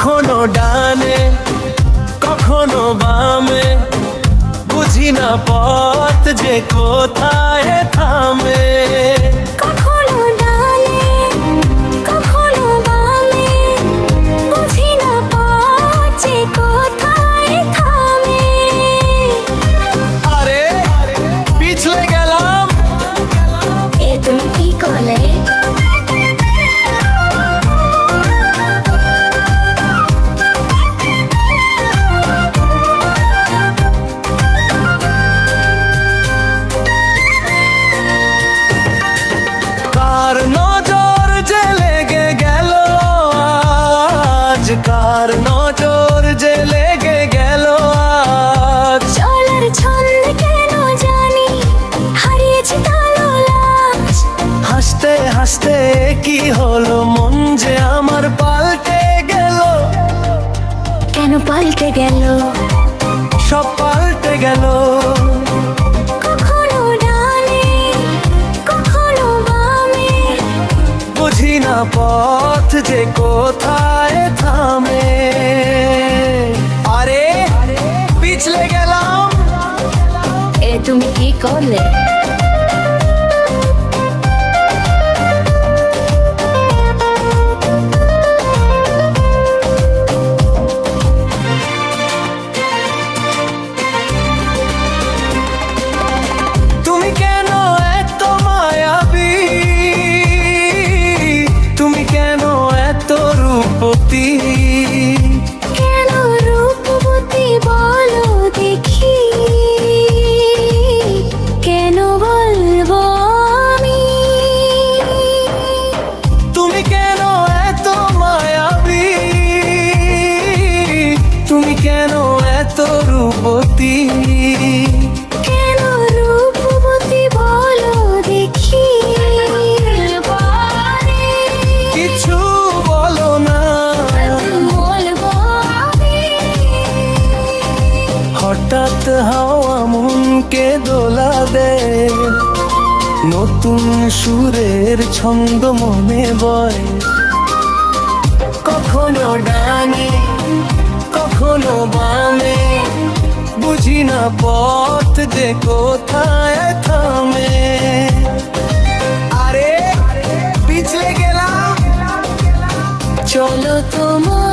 কখনো ডানে কখনো বামে, বুঝি না পথ যে কোথায় থামে। কখনো ডানে কখনো বামে, বুঝি না পথ যে কোথায় থামে। আরে পিছলে গেলাম, এ তুমি কি করলে? কার নজর যে লেগে গেল আজ, কার নজর যে লেগে গেল আজ। চলার ছন্দ কেন জানি হারিয়েছি তাললাজ। হাসতে হাসতে কি হলো, মন যে আমার পাল্টে গেল। কেন পাল্টে গেল? সব পাল্টে গেল। কখনো ডানে কখনো বামে, বুঝি না পথ যে কোথায় থামে। আরে পিছলে গেলাম, এ তুমি কি করলে? তুমি কেন এত মায়াবী, তুমি কেন এত রূপবতী। কেন রূপবতী বলো দেখি, কেন বলবো আমি? তুমি কেন এত মায়াবী, তুমি কেন এত রূপবতী। কেন রূপবতী বলো দেখি। কিছু বলো না, বলবো আমি। হঠাৎ হাওয়া মনকে দোলা দে, নতুন সুরের ছন্দ মনে বয়। কখনো ডানে কখনো বামে, বুঝি না পথ যে কোথায় থামে। আরে পিছলে গেলাম, চলো তোমার